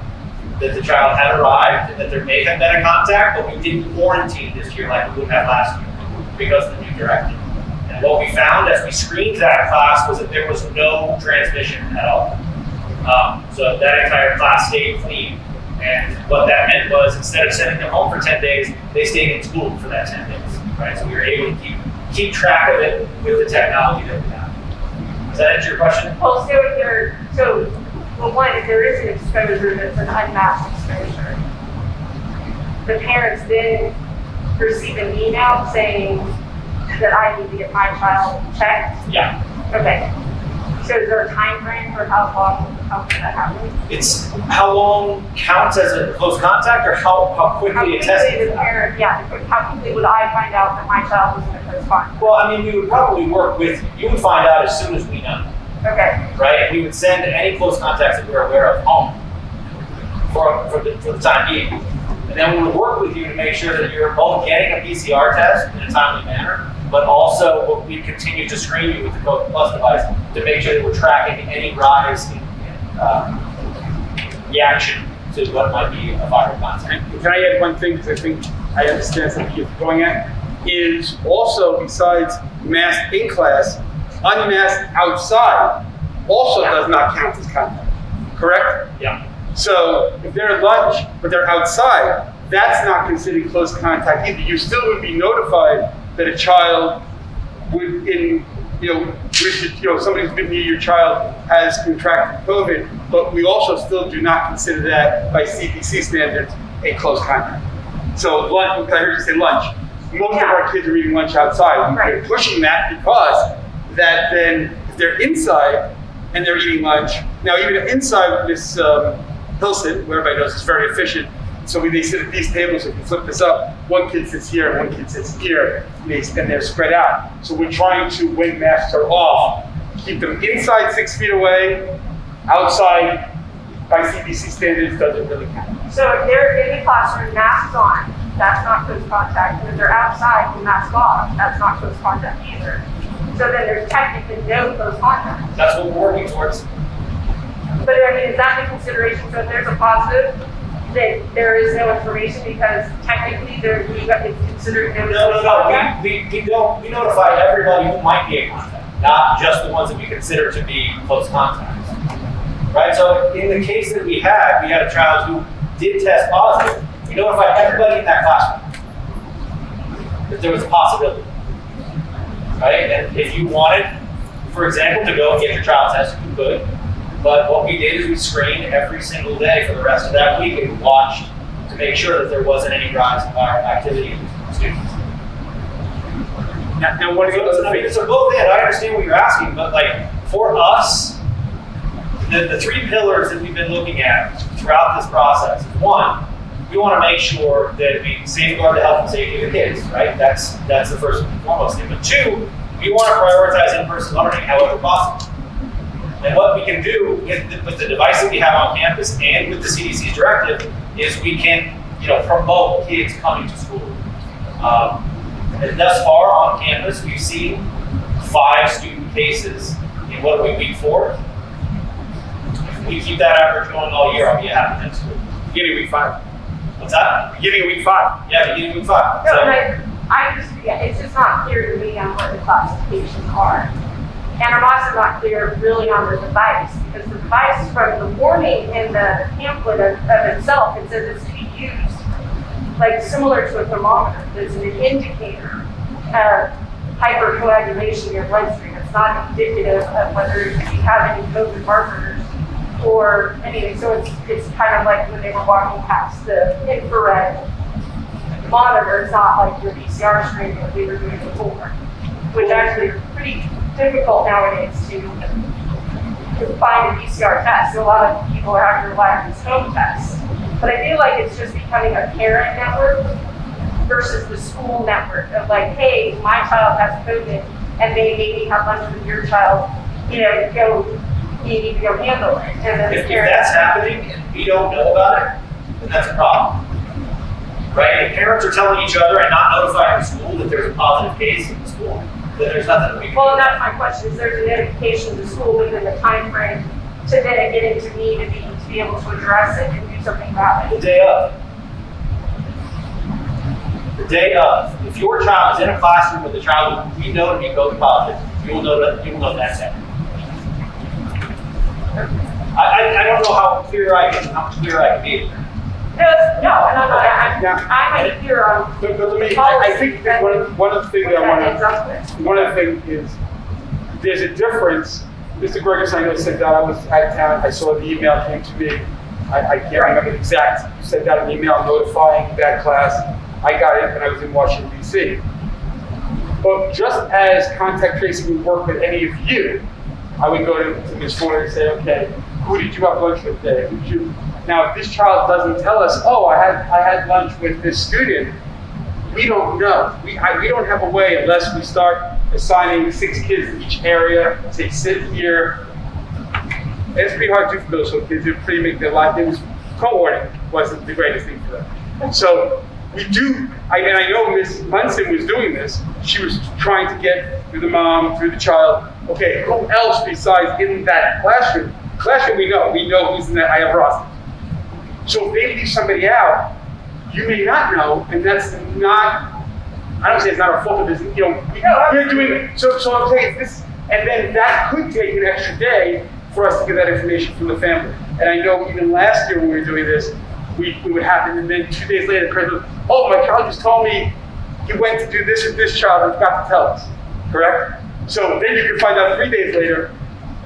that the child had arrived and that there may have been a contact, but we didn't quarantine this year like we would have last year because of the new directive. And what we found as we screened that class was that there was no transmission at all. So that entire class stayed clean. And what that meant was instead of sending them home for 10 days, they stayed in school for that 10 days, right? So we were able to keep track of it with the technology that we have. Does that answer your question? Well, one, if there is an exposure that's an unmasked exposure, the parents then receive an email saying that I need to get my child checked? Yeah. Okay. So is there a time frame for how that happens? It's how long counts as a close contact or how quickly it tests? How quickly would I find out that my child was in a close contact? Well, I mean, we would probably work with you. You would find out as soon as we know. Okay. Right? And we would send any close contacts that we're aware of home for the time being. And then we would work with you to make sure that you're both getting a PCR test in a timely manner, but also we continue to screen you with the COVID Plus device to make sure that we're tracking any rise in reaction to what might be a viral contact. Can I add one thing, because I think I understand something you're going at, is also besides masked in class, unmasked outside also does not count as contact, correct? Yeah. So if they're at lunch, but they're outside, that's not considered close contact either. You still would be notified that a child would, somebody who's been near your child has contracted COVID, but we also still do not consider that by CDC standards a close contact. So lunch, I heard you say lunch. Most of our kids are eating lunch outside. We're pushing that because that then if they're inside and they're eating lunch, now even inside Miss Hilson, where everybody knows is very efficient, so when they sit at these tables, if you flip this up, one kid sits here and one kid sits here, and they're spread out. So we're trying to, when masks are off, keep them inside 6 feet away, outside by CDC standards doesn't really count. So if they're in the classroom, masks on, that's not close contact. And if they're outside with masks off, that's not close contact either. So then there's technically no close contact. That's what we're working towards. But I mean, is that the consideration? So if there's a positive, that there is no information because technically it's considered no contact? We notify everybody who might be a contact, not just the ones that we consider to be close contacts. Right? So in the case that we had a child who did test positive. We notified everybody in that classroom that there was a possibility. Right? And if you wanted, for example, to go and get your child tested, you could. But what we did is we screened every single day for the rest of that week and watched to make sure that there wasn't any rise in viral activity in students. Now what are the other things? So both in, I understand what you're asking, but like for us, the three pillars that we've been looking at throughout this process is one, we want to make sure that we safeguard the health and safety of the kids, right? That's the first and foremost thing. But two, we want to prioritize in-person learning however possible. And what we can do with the device that we have on campus and with the CDC's directive is we can, promote kids coming to school. And thus far on campus, we've seen 5 student cases in what are we, week 4? If we keep that average going all year, I'll be happy next week. Beginning week 5. What's that? Beginning week 5. Yeah, beginning week 5. No, So, it's just not clear to me on what the classifications are. And I'm also not clear really on the device, because the device from the warning in the pamphlet of itself, it says it's to be used like similar to a thermometer. It's an indicator of hypercoagulation in your bloodstream. It's not indicative of whether you have any COVID markers or anything. So it's kind of like when they were walking past the infrared monitor. It's not like your PCR screen that we were doing before, which actually is pretty difficult nowadays to find a PCR test. So a lot of people are having to rely on these home tests. But I feel like it's just becoming a parent network versus the school network of like, hey, my child has COVID and they maybe have lunch with your child, you need to go handle it. And then If that's happening and we don't know about it, then that's a problem. Right? If parents are telling each other and not notifying the school that there's a positive case in the school, then there's nothing that we can well, and do. that's my question, is there's a notification to the school within the time frame to then get into me to be able to address it and do something about The it? day of. The day of. If your child is in a classroom with a child who we know to be COVID positive, you will know that's happening. I don't know how much clearer I can be. No, and I'm not here on. But let me, I think that one of the things that I one of the things is, there's a difference. Mr. Gregerson, I know, sent that. I was at town, I saw the email came to me. I can't remember the exact, you sent out an email notifying that class. I got it when I was in Washington, D.C. But just as contact tracing would work with any of you, I would go to Ms. Ford and say, okay, who did you have lunch with today? Who did you? Now, if this child doesn't tell us, oh, I had lunch with this student, we don't know. We don't have a way unless we start assigning 6 kids in each area, say sit here. And it's pretty hard to do for those little kids. It pretty make their life. It was cohorting wasn't the greatest thing for them. So we do. I know Ms. Munson was doing this. She was trying to get through the mom, through the child. Okay, who else besides in that classroom? Classroom we know who's in that. I have roster. So if they leave somebody out, you may not know, and that's not, I don't say it's not our fault, but we're doing, so I'm saying this, and then that could take an extra day for us to get that information from the family. And I know even last year when we were doing this, we would happen, and then 2 days later, the parent would, oh, my child just told me he went to do this with this child and forgot to tell us, correct? So then you can find out 3 days later,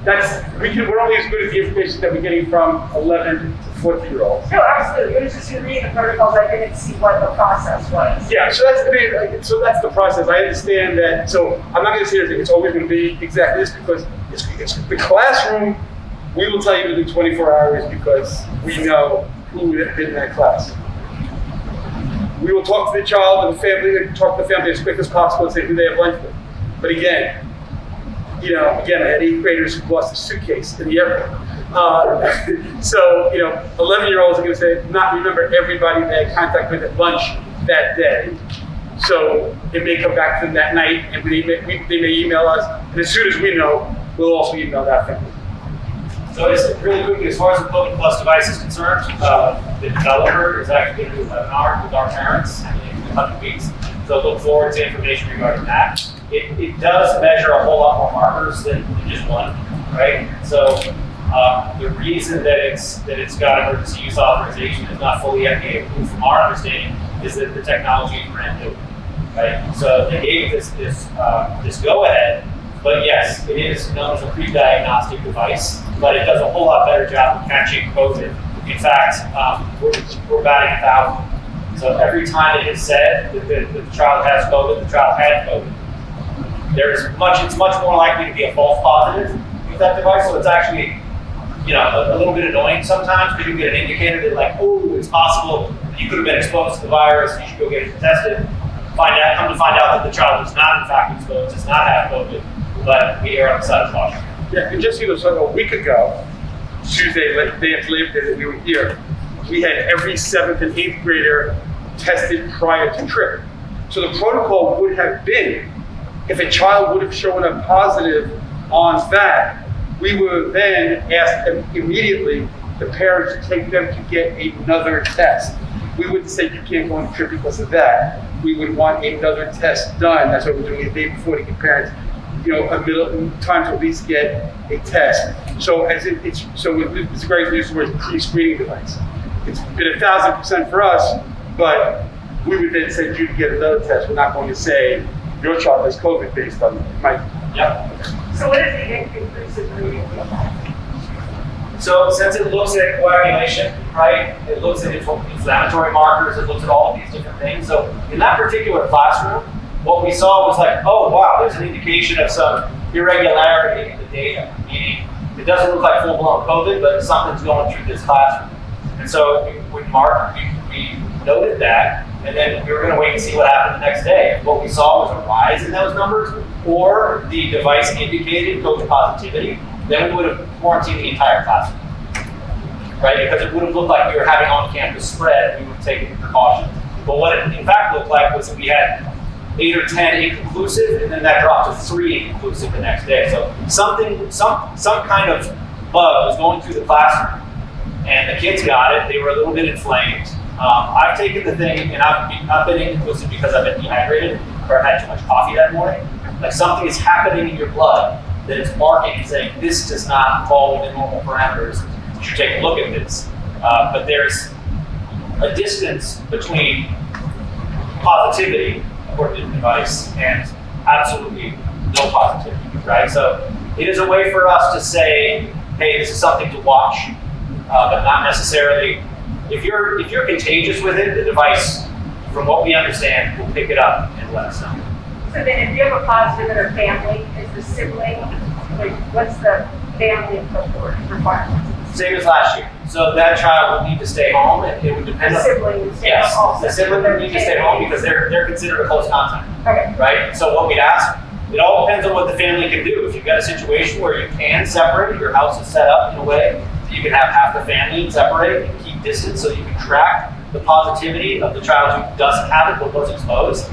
we're only as good as the information that we're getting from 11 to 14-year-olds. No, absolutely. It was just in reading the protocols, I didn't see what the process was. Yeah, so that's the process. I understand that. So I'm not going to say it's always going to be exactly this because it's the classroom. We will tell you within 24 hours because we know who has been in that class. We will talk to the child and the family, talk to the family as quick as possible and say who they have lunch with. But again, I had 8th graders who lost a suitcase in the airport. So 11-year-olds are going to say, not remember everybody they had contact with at lunch that day. So it may come back to them that night, and they may email us. And as soon as we know, we'll also email that family. So it's really quickly, as far as the COVID Plus device is concerned, the developer is actually going to do a webinar with our parents in a couple weeks. So look forward to information regarding that. It does measure a whole lot more markers than just one, right? So the reason that it's got emergency use authorization is not fully FDA approved from our understanding is that the technology is brand new, right? So they gave this go ahead, but yes, it is known as a pre-diagnostic device, but it does a whole lot better job of catching COVID. In fact, we're batting 1,000. So every time it is said that the child has COVID, the child had COVID. It's much more likely to be a false positive with that device. So it's actually, a little bit annoying sometimes because you get an indicator that oh, it's possible that you could have been exposed to the virus. You should go get it tested. Come to find out that the child is not in fact exposed, does not have COVID, but we are on the side of caution. Yeah, and just so a week ago, Tuesday, day after Labor Day that we were here, we had every 7th and 8th grader tested prior to trip. So the protocol would have been, if a child would have shown up positive on that, we would then ask them immediately, the parents to take them to get another test. We wouldn't say you can't go on the trip because of that. We would want another test done. That's what we're doing a day before to get parents, a middle time to at least get a test. So it's a great use the word pre-screening device. It's been 1,000% for us, but we would then send you to get another test. We're not going to say your child has COVID based on my. Yep. So what is the inconclusive reading? So since it looks at coagulation, right, it looks at inflammatory markers, it looks at all of these different things. So in that particular classroom, what we saw was oh wow, there's an indication of some irregularity in the data, meaning it doesn't look like full-blown COVID, but something's going through this classroom. And so we we noted that, and then we were gonna wait and see what happened the next day. If what we saw was a rise in those numbers, or the device indicated coach positivity, then we would have quarantined the entire classroom. Right, because it would have looked like we were having on-campus spread, we would have taken precautions. But what it in fact looked like was that we had 8 or 10 inconclusive, and then that dropped to 3 inconclusive the next day. So some kind of bug was going through the classroom, and the kids got it. They were a little bit inflamed. I've taken the thing, and I've been inconclusive because I've been dehydrated or I've had too much coffee that morning. Like something is happening in your blood that is marking and saying this does not fall within normal parameters. You should take a look at this. But there's a distance between positivity according to the device and absolutely no positivity, right? So it is a way for us to say, hey, this is something to watch, but not necessarily. If you're contagious with it, the device, from what we understand, will pick it up and let us know. So then if you have a positive in a family, is the sibling, like, what's the family requirement? Same as last year. So that child would need to stay home, and it would depend The on. sibling would stay Yes, home also. the sibling would need to stay home because they're considered a close contact, Okay. right? So what we'd ask, it all depends on what the family can do. If you've got a situation where you can separate, your house is set up in a way that you can have half the family separate and keep distance so you can track the positivity of the child who doesn't have it but was exposed,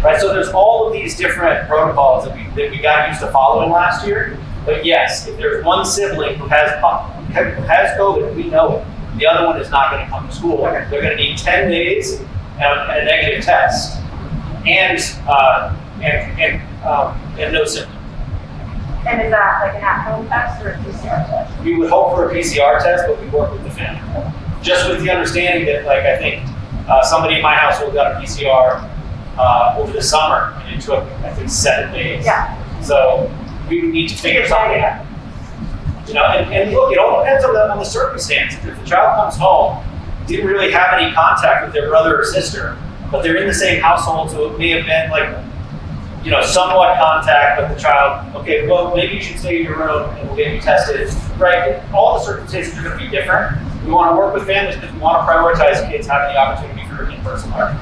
right? So there's all of these different protocols that we got used to following last year. But yes, if there's one sibling who has COVID, we know it. The other one is not going to come to school. Okay. They're going to need 10 days and a negative test, and no symptoms. And is that like an at-home test or a PCR test? We would hope for a PCR test, but we work with the family. Just with the understanding that, like, I think somebody in my household got a PCR over the summer, and it took, I think, 7 days. Yeah. So we would need to figure something out. You know, and look, it all depends on the circumstances. If the child comes home, didn't really have any contact with their brother or sister, but they're in the same household, so it may have been like, you know, somewhat contact with the child. Okay, well, maybe you should stay in your room and we'll get you tested. Right? All the circumstances are going to be different. We want to work with families because we want to prioritize kids having the opportunity for in-person learning.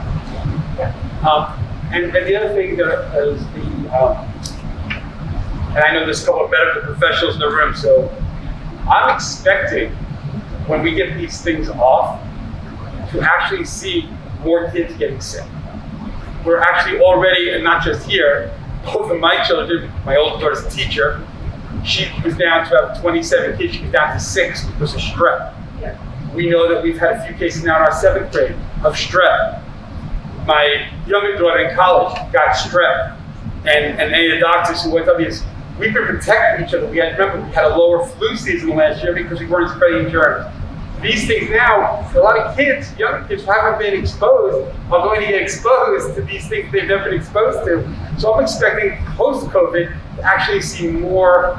And the other thing that is and I know there's a couple of medical professionals in the room, so I'm expecting when we get these things off to actually see more kids getting sick. We're actually already, and not just here, both of my children, my older daughter's a teacher, she was down to have 27 kids, she was down to 6 because of strep. Yeah. We know that we've had a few cases now in our 7th grade of strep. My younger daughter in college got strep, and any of the doctors who went up is, we've been protecting each other. Remember, we had a lower flu season last year because we weren't spreading germs. These things now, a lot of kids, younger kids who haven't been exposed are going to get exposed to these things they've never been exposed to. So I'm expecting post-COVID to actually see more,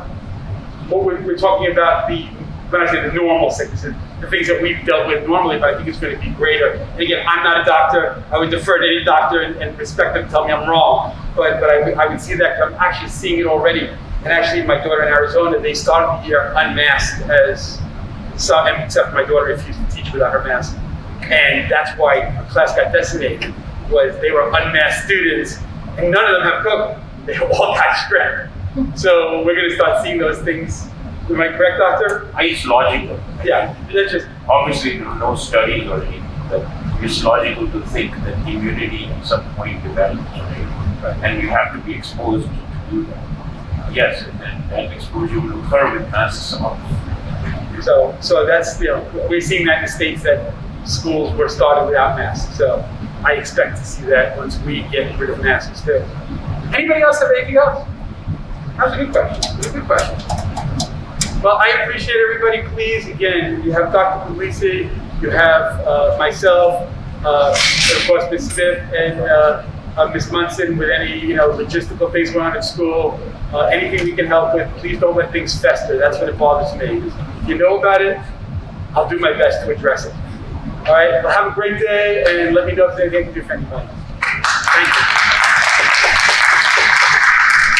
what we're talking about, when I say the normal sicknesses, the things that we've dealt with normally, but I think it's going to be greater. And again, I'm not a doctor. I would defer to any doctor and respect them, tell me I'm wrong. But I would see that, I'm actually seeing it already. And actually, my daughter in Arizona, they started the year unmasked except my daughter refused to teach without her mask. And that's why a class got decimated, was they were unmasked students, and none of them have COVID. They all got strep. So we're going to start seeing those things. Am I correct, doctor? It's logical. Yeah, that's just, Obviously, no studies or anything, but it's logical to think that immunity at some point develops, right? And you have to be exposed to do that. Yes, and that exposure will occur with masks on. so that's, we're seeing that in the States that schools were started without masks. So I expect to see that once we get rid of masks too. Anybody else have anything else? That was a good question. It was a good question. Well, I appreciate everybody. Please, again, you have Dr. Pugliese, you have myself, and of course Ms. Smith and Ms. Munson with any logistical things going on at school. Anything we can help with, please don't let things fester. That's what it bothers me. If you know about it, I'll do my best to address it. All right, well, have a great day, and let me know if there's anything I can do for anybody.